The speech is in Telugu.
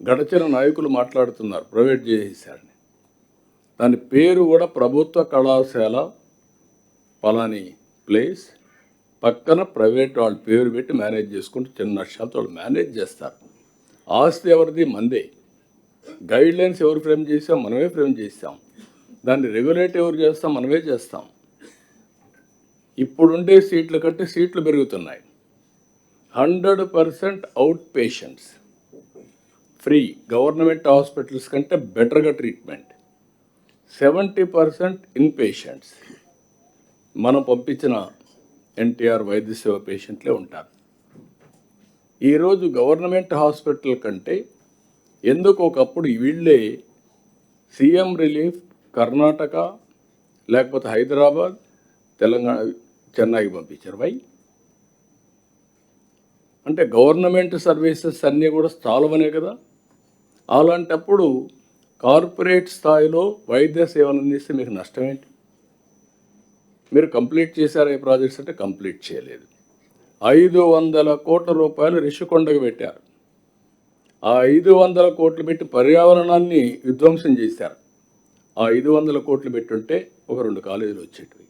గడచిన నాయకులు మాట్లాడుతున్నారు ప్రైవేట్ చేసేసారని. దాని పేరు కూడా ప్రభుత్వ కళాశాల పలాని ప్లేస్, పక్కన ప్రైవేట్ వాళ్ళ పేరు పెట్టి మేనేజ్ చేసుకుంటూ చిన్న నష్టాలతో వాళ్ళు మేనేజ్ చేస్తారు. ఆస్తి ఎవరిది? మందే. గైడ్లైన్స్ ఎవరు ఫ్రేమ్ చేసాం? మనమే ఫ్రేమ్ చేస్తాం. దాన్ని రెగ్యులేట్ ఎవరు చేస్తాం? మనమే చేస్తాం. ఇప్పుడుండే సీట్ల కంటే సీట్లు పెరుగుతున్నాయి. 100% out patients free. Government hospitals కంటే బెటర్గా ట్రీట్మెంట్. 70% ఇన్ పేషెంట్స్ మనం పంపించిన ఎన్టీఆర్ వైద్య సేవ పేషెంట్లే ఉంటారు. ఈరోజు గవర్నమెంట్ హాస్పిటల్ కంటే ఎందుకు ఒకప్పుడు వీళ్ళే సీఎం రిలీఫ్ కర్ణాటక లేకపోతే హైదరాబాద్, తెలంగాణ, చెన్నైకి పంపించారు. వై అంటే గవర్నమెంట్ సర్వీసెస్ అన్నీ కూడా చాలవనే కదా. అలాంటప్పుడు కార్పొరేట్ స్థాయిలో వైద్య సేవలు అందిస్తే మీకు నష్టం ఏంటి? మీరు కంప్లీట్ చేశారు ఈ ప్రాజెక్ట్స్ అంటే కంప్లీట్ చేయలేదు. 500 కోట్ల రూపాయలు రిషికొండకు పెట్టారు. ఆ 500 కోట్లు పెట్టి పర్యావరణాన్ని విధ్వంసం చేశారు. ఆ 500 కోట్లు పెట్టుంటే ఒక 2 కాలేజీలు వచ్చేటివి.